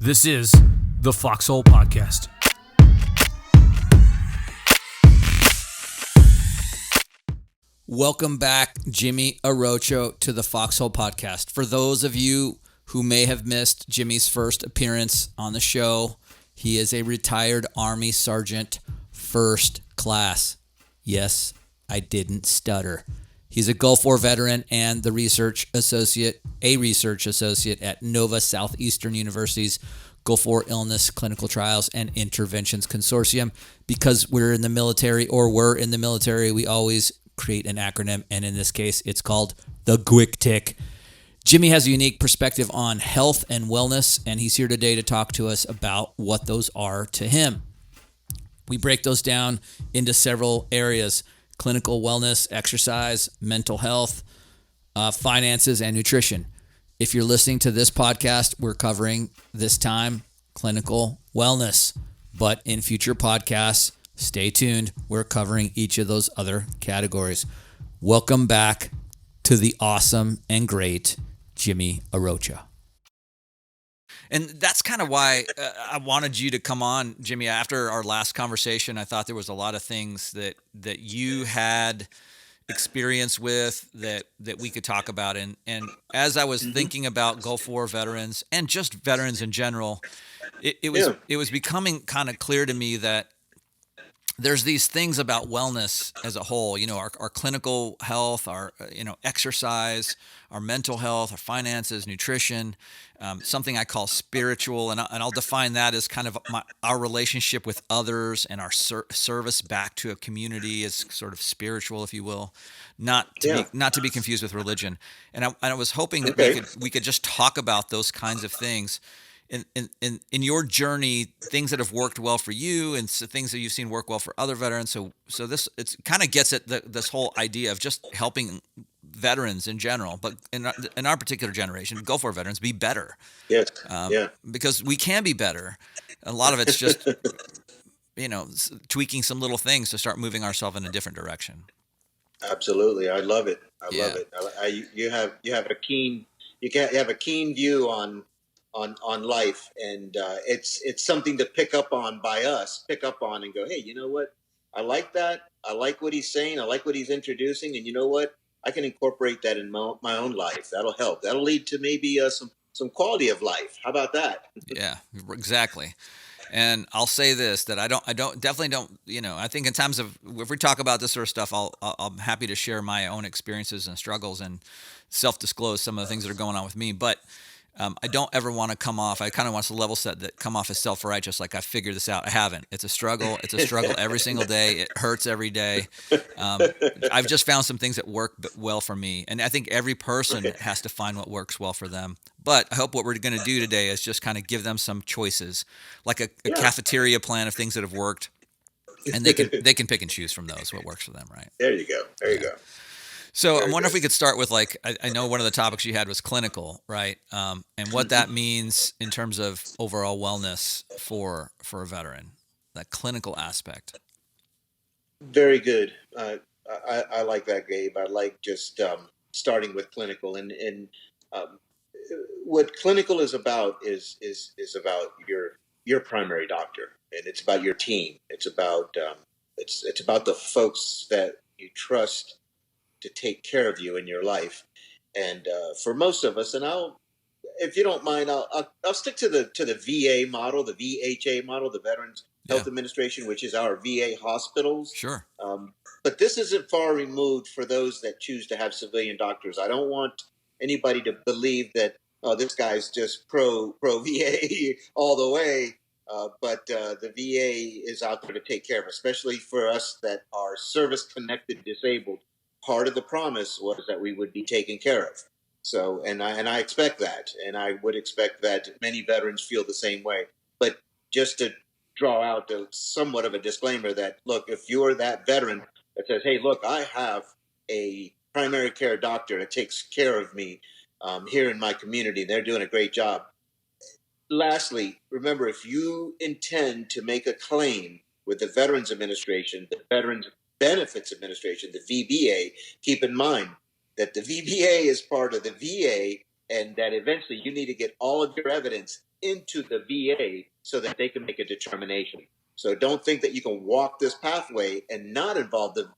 This is the Foxhole Podcast. Welcome back, Jimmy Arocho, to the Foxhole Podcast. For those of you who may have missed Jimmy's first appearance on the show, he is a retired Army Sergeant, first class. Yes, I didn't stutter. He's a Gulf War veteran and a research associate at Nova Southeastern University's Gulf War Illness Clinical Trials and Interventions Consortium. Because we're in the military, we always create an acronym, and in this case, it's called the GWICTIC. Jimmy has a unique perspective on health and wellness, and he's here today to talk to us about what those are to him. We break those down into several areas: clinical wellness, exercise, mental health, finances, and nutrition. If you're listening to this podcast, we're covering this time clinical wellness, but in future podcasts, stay tuned. We're covering each of those other categories. Welcome back to the awesome and great Jimmy Arocho. And that's kind of why I wanted you to come on, Jimmy. After our last conversation, I thought there was a lot of things that you had experience with that we could talk about. And as I was thinking about Gulf War veterans and just veterans in general, it was becoming kind of clear to me that there's these things about wellness as a whole, our clinical health, our, exercise, our mental health, our finances, nutrition, something I call spiritual. And I'll define that as kind of our relationship with others and our service back to a community is sort of spiritual, if you will, not to be confused with religion. And I was hoping that we could just talk about those kinds of things. In your journey, things that have worked well for you and things that you've seen work well for other veterans. So this it kind of gets at this whole idea of just helping veterans in general, but in our particular generation, Gulf War veterans, be better. Yes. Because we can be better. A lot of it's just tweaking some little things to start moving ourselves in a different direction. Absolutely, I love it. I love it. You have a keen view on life, and it's something to pick up on and go, hey, you know what? I like that. I like what he's saying. I like what he's introducing, and you know what? I can incorporate that in my own life. That'll help. That'll lead to maybe some quality of life. How about that? Yeah, exactly. And I'll say this, that I definitely don't, I think in times of, if we talk about this sort of stuff, I'm happy to share my own experiences and struggles and self-disclose some of the things that are going on with me. But I don't ever want to come off. I kind of want to level set that come off as self-righteous, like I figured this out. I haven't. It's a struggle. It's a struggle every single day. It hurts every day. I've just found some things that work well for me, and I think every person has to find what works well for them. But I hope what we're going to do today is just kind of give them some choices, like a cafeteria plan of things that have worked, and they can pick and choose from those what works for them. Right? There you go. There you go. So I wonder if we could start with, I know one of the topics you had was clinical, right? And what that means in terms of overall wellness for a veteran, that clinical aspect. Very good. I like that, Gabe. I like just starting with clinical, and what clinical is about is about your primary doctor, and it's about your team. It's about it's about the folks that you trust to take care of you in your life. And for most of us, and if you don't mind, I'll stick to the VA model, the VHA model, the Veterans Health Administration, which is our VA hospitals. Sure. But this isn't far removed for those that choose to have civilian doctors. I don't want anybody to believe that, oh, this guy's just pro VA all the way. But the VA is out there to take care of, especially for us that are service-connected disabled. Part of the promise was that we would be taken care of. So, and I expect that, and I would expect that many veterans feel the same way. But just to draw out somewhat of a disclaimer that, look, if you're that veteran that says, hey, look, I have a primary care doctor that takes care of me here in my community, they're doing a great job. Lastly, remember, if you intend to make a claim with the Veterans Administration, the Veterans Benefits Administration, the VBA, keep in mind that the VBA is part of the VA and that eventually you need to get all of your evidence into the VA so that they can make a determination. So don't think that you can walk this pathway and not involve the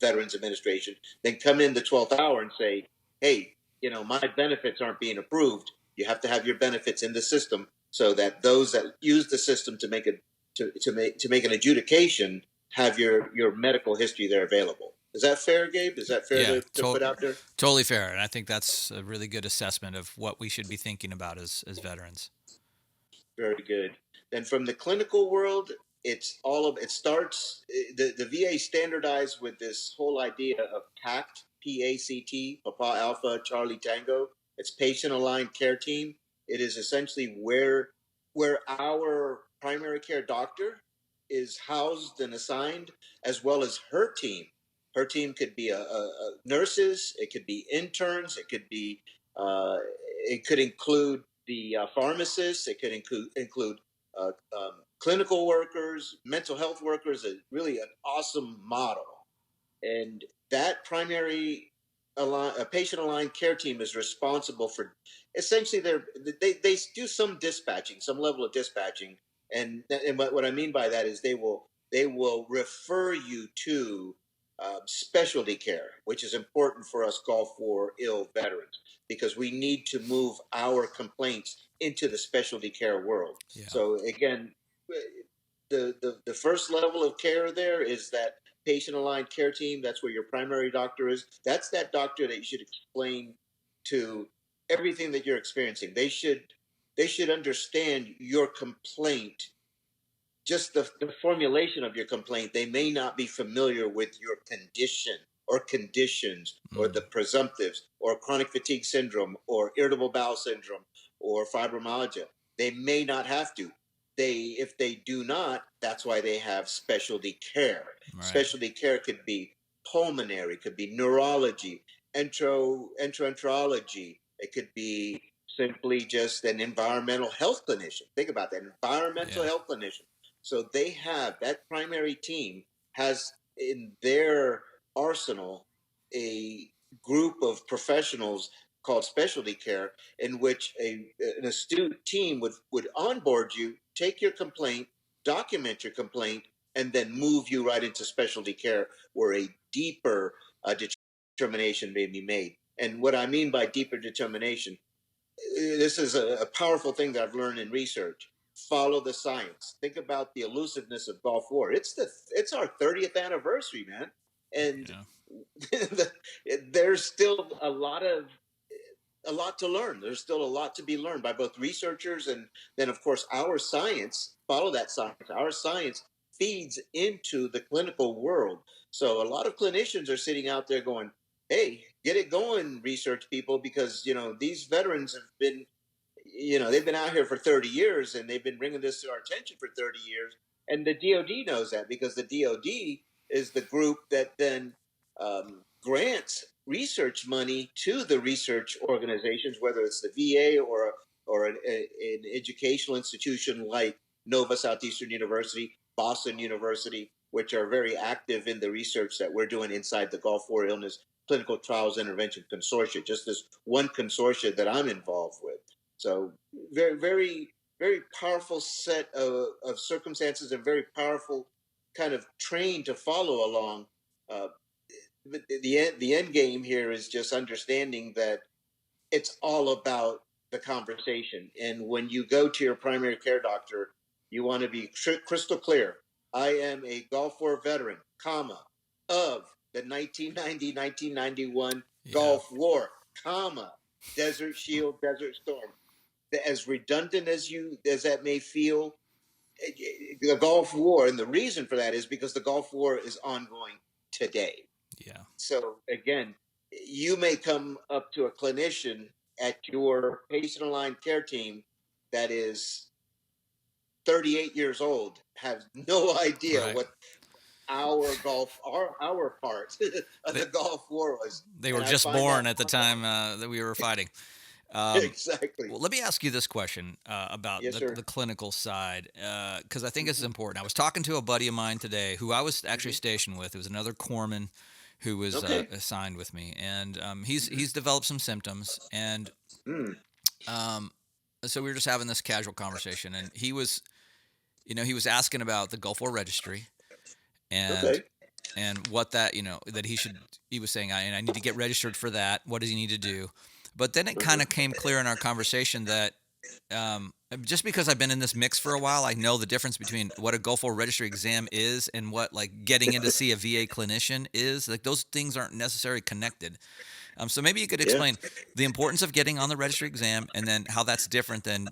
Veterans Administration, then come in the 12th hour and say, hey, my benefits aren't being approved. You have to have your benefits in the system so that those that use the system to make an adjudication have your medical history there available. Is that fair, Gabe? Is that fair to put out there? Totally fair. And I think that's a really good assessment of what we should be thinking about as veterans. Very good. Then from the clinical world, it starts, the VA standardized with this whole idea of PACT, PACT, Papa Alpha Charlie Tango. It's patient aligned care team. It is essentially where our primary care doctor is housed and assigned, as well as her team. Her team could be nurses, it could be interns, it could include the pharmacists, it could include clinical workers, mental health workers. Really an awesome model. And that primary patient-aligned care team is responsible for essentially they do some dispatching, some level of dispatching. And what I mean by that is they will refer you to specialty care, which is important for us Gulf War ill veterans, because we need to move our complaints into the specialty care world. Yeah. So again, the first level of care there is that patient-aligned care team. That's where your primary doctor is. That's that doctor that you should explain to everything that you're experiencing. They should understand your complaint, just the formulation of your complaint. They may not be familiar with your condition or conditions or the presumptives or chronic fatigue syndrome or irritable bowel syndrome or fibromyalgia. They may not have to. If they do not, that's why they have specialty care. Right. Specialty care could be pulmonary, could be neurology, enterology. It could be simply just an environmental health clinician. Think about that, environmental health clinician. So they have, that primary team has in their arsenal a group of professionals called specialty care, in which an astute team would onboard you, take your complaint, document your complaint, and then move you right into specialty care where a deeper determination may be made. And what I mean by deeper determination, this is a powerful thing that I've learned in research. Follow the science. Think about the elusiveness of Gulf War. It's our 30th anniversary, man. And there's still a lot to learn. There's still a lot to be learned by both researchers and then, of course, our science. Follow that science. Our science feeds into the clinical world. So a lot of clinicians are sitting out there going, hey, get it going, research people, because, these veterans have been, they've been out here for 30 years and they've been bringing this to our attention for 30 years. And the DOD knows that, because the DOD is the group that then grants research money to the research organizations, whether it's the VA or an educational institution like Nova Southeastern University, Boston University, which are very active in the research that we're doing inside the Gulf War Illness Clinical Trials Intervention Consortium, just this one consortium that I'm involved with. So very, very, very powerful set of circumstances and very powerful kind of train to follow along. The end game here is just understanding that it's all about the conversation. And when you go to your primary care doctor, you want to be crystal clear. I am a Gulf War veteran, of the 1990-1991 Gulf War, Desert Shield, Desert Storm. As redundant as that may feel, the Gulf War, and the reason for that is because the Gulf War is ongoing today. Yeah. So again, you may come up to a clinician at your patient-aligned care team that is 38 years old, have no idea what our part of the Gulf War was. They were just born at the time that we were fighting. Exactly. Well, let me ask you this question about the clinical side, because I think this is important. I was talking to a buddy of mine today who I was actually stationed with. It was another corpsman who was assigned with me, and he's developed some symptoms, and so we were just having this casual conversation, and he was, he was asking about the Gulf War Registry and Okay. what that, that he was saying, I need to get registered for that. What does he need to do? But then it kind of came clear in our conversation that just because I've been in this mix for a while, I know the difference between what a Gulf War Registry exam is and what like getting in to see a VA clinician is. Like those things aren't necessarily connected. So maybe you could Yeah. explain the importance of getting on the registry exam and then how that's different than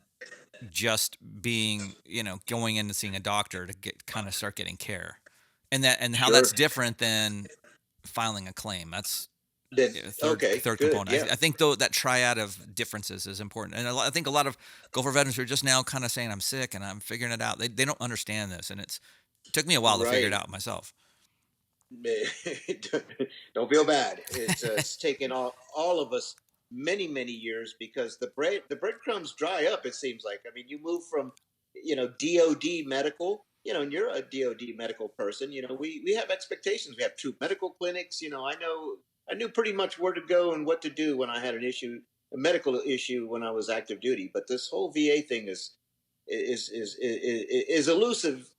just being, going in and seeing a doctor to start getting care, and how that's Sure. different than filing a claim. That's Then okay. third Good. component. Yeah. I think though that triad of differences is important, and I think a lot of Gulf War veterans are just now kind of saying I'm sick and I'm figuring it out. They don't understand this, and it took me a while to figure it Right. out myself. Don't feel bad. It's taken all of us many years because the breadcrumbs dry up. It seems like. I mean, you move from DoD medical. And you're a DoD medical person. We have expectations. We have troop medical clinics. I knew pretty much where to go and what to do when I had a medical issue when I was active duty. But this whole VA thing is elusive.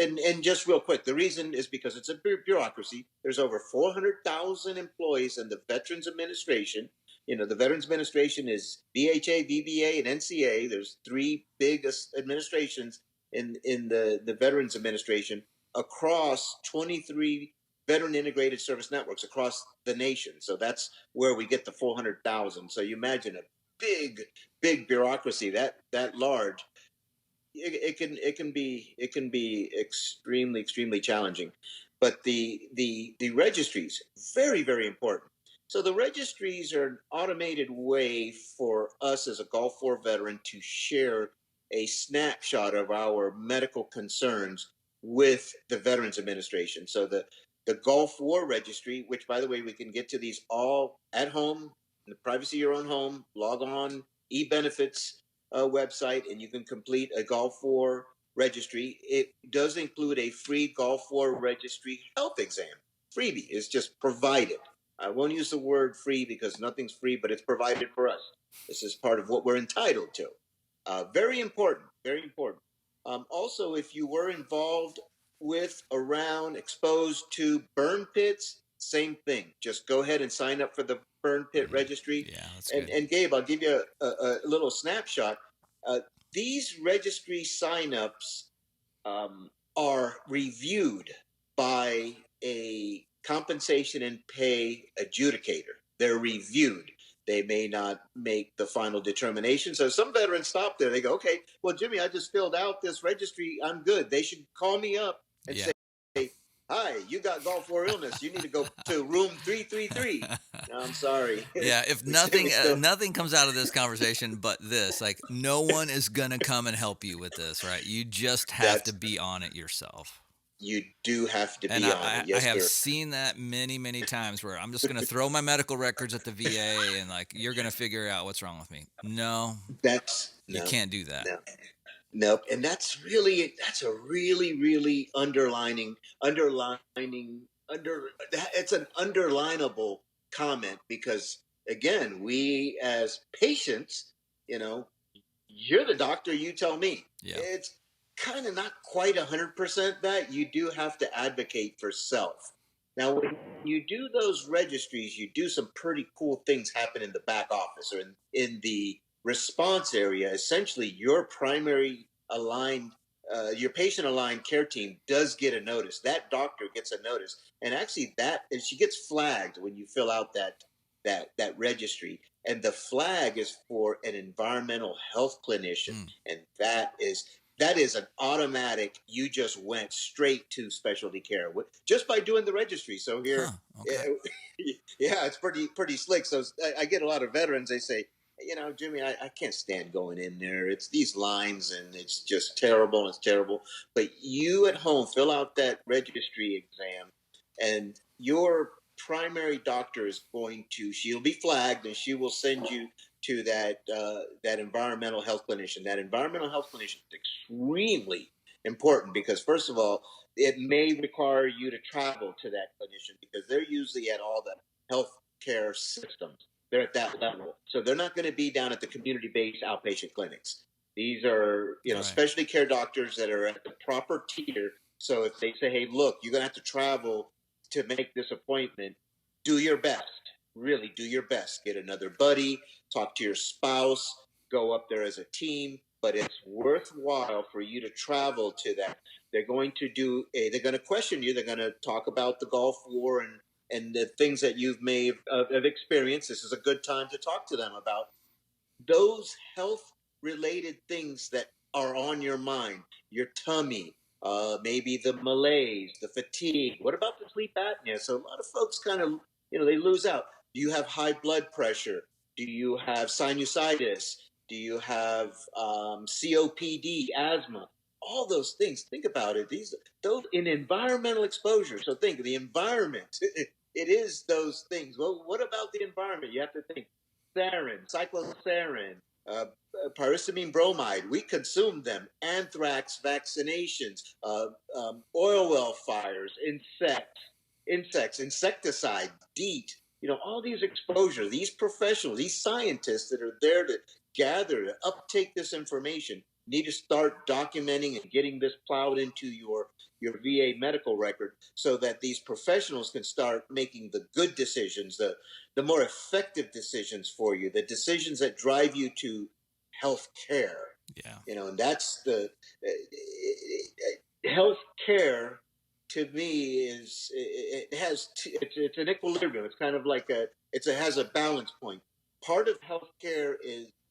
And just real quick, the reason is because it's a bureaucracy. There's over 400,000 employees in the Veterans Administration. The Veterans Administration is VHA, VBA, and NCA. There's three big administrations in the Veterans Administration across 23 veteran integrated service networks across the nation. So that's where we get the 400,000. So you imagine a big bureaucracy that large. It can be extremely challenging, but the registries very important. So the registries are an automated way for us as a Gulf War veteran to share a snapshot of our medical concerns with the Veterans Administration. So the Gulf War Registry, which by the way we can get to these all at home in the privacy of your own home, log on e-benefits website, and you can complete a Gulf War registry. It does include a free Gulf War registry health exam. Freebie is just provided. I won't use the word free because nothing's free, but it's provided for us. This is part of what we're entitled to. Very important, very important. Also, if you were involved with, around, exposed to burn pits, same thing. Just go ahead and sign up for the burn pit registry. Yeah, that's good. And Gabe, I'll give you a little snapshot. These registry signups are reviewed by a compensation and pay adjudicator. They're reviewed. They may not make the final determination. So some veterans stop there. They go, okay, well, Jimmy, I just filled out this registry. I'm good. They should call me up and say, hi, you got Gulf War illness. You need to go to room 333. No, I'm sorry. Yeah, if nothing comes out of this conversation but this, like no one is going to come and help you with this, right? You just have to be on it yourself. You do have to be on it. Yes, I have sir. seen that many times where I'm just going to throw my medical records at the VA and like, you're going to figure out what's wrong with me. No, you can't do that. Nope. And that's a really it's an underlinable comment because again, we as patients, you're the doctor, you tell me. Yeah. It's kind of not quite 100% that. You do have to advocate for self. Now, when you do those registries, you do some pretty cool things happen in the back office or in the response area. Essentially, your primary aligned, your patient aligned care team does get a notice. That doctor gets a notice, and actually, she gets flagged when you fill out that registry. And the flag is for an environmental health clinician, and that is an automatic. You just went straight to specialty care just by doing the registry. So here, yeah, it's pretty slick. So I get a lot of veterans. They say, Jimmy, I can't stand going in there. It's these lines and it's just terrible. It's terrible. But you at home, fill out that registry exam and your primary doctor is she'll be flagged and she will send you to that environmental health clinician. That environmental health clinician is extremely important because, first of all, it may require you to travel to that clinician because they're usually at all the healthcare systems. They're at that level. So they're not going to be down at the community-based outpatient clinics. These are, Right. specialty care doctors that are at the proper tier. So if they say, hey, look, you're going to have to travel to make this appointment, do your best. Really do your best. Get another buddy, talk to your spouse, go up there as a team. But it's worthwhile for you to travel to that. They're going to question you. They're going to talk about the Gulf War and the things that you may have experienced. This is a good time to talk to them about those health related things that are on your mind, your tummy, maybe the malaise, the fatigue. What about the sleep apnea? So a lot of folks kind of, they lose out. Do you have high blood pressure? Do you have sinusitis? Do you have COPD, asthma? All those things. Think about it. Those in environmental exposure. So think of the environment. It is those things. Well, what about the environment? You have to think sarin, cyclosarin, pyrisamine bromide. We consume them. Anthrax vaccinations, oil well fires, insects, insecticide, DEET. All these exposures, these professionals, these scientists that are there to gather, to uptake this information, need to start documenting and getting this plowed into your VA medical record so that these professionals can start making the good decisions, the more effective decisions for you, the decisions that drive you to health care. Yeah. And that's the health care to me is it's an equilibrium. It's kind of like it has a balance point. Part of healthcare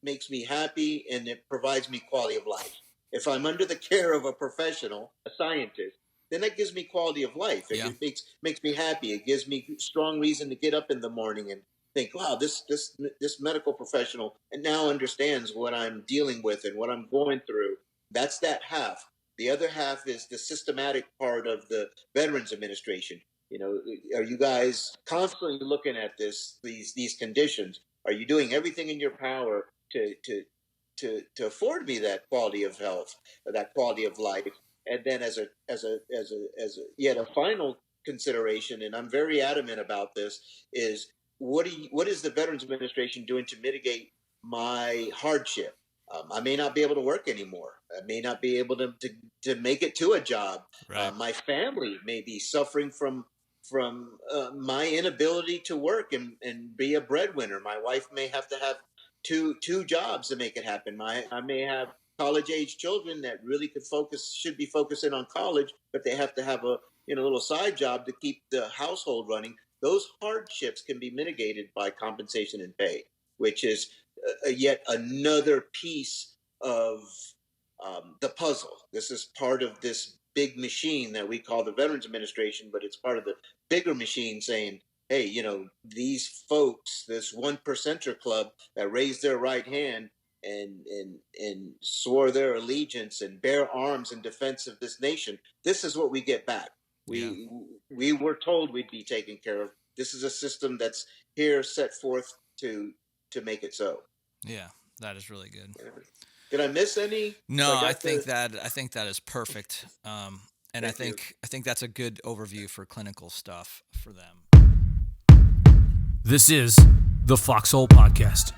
makes me happy and it provides me quality of life. If I'm under the care of a professional, a scientist, then that gives me quality of life. It makes me happy. It gives me strong reason to get up in the morning and think, wow, this medical professional and now understands what I'm dealing with and what I'm going through. That's that half. The other half is the systematic part of the Veterans Administration. Are you guys constantly looking at these conditions? Are you doing everything in your power to afford me that quality of health, that quality of life? And then as a final consideration, and I'm very adamant about this, is what is the Veterans Administration doing to mitigate my hardship? I may not be able to work anymore. I may not be able to make it to a job. Right. My family may be suffering from my inability to work and be a breadwinner. My wife may have to have two jobs to make it happen. I may have college-age children that really should be focusing on college, but they have to have a little side job to keep the household running. Those hardships can be mitigated by compensation and pay, which is yet another piece of the puzzle. This is part of this big machine that we call the Veterans Administration, but it's part of the bigger machine saying, hey, these folks, this 1%er club that raised their right hand and swore their allegiance and bear arms in defense of this nation, this is what we get back. We were told we'd be taken care of. This is a system that's here set forth to make it so. Yeah, that is really good. Did I miss any? No, I think that is perfect. And I think that's a good overview for clinical stuff for them. This is the Foxhole Podcast.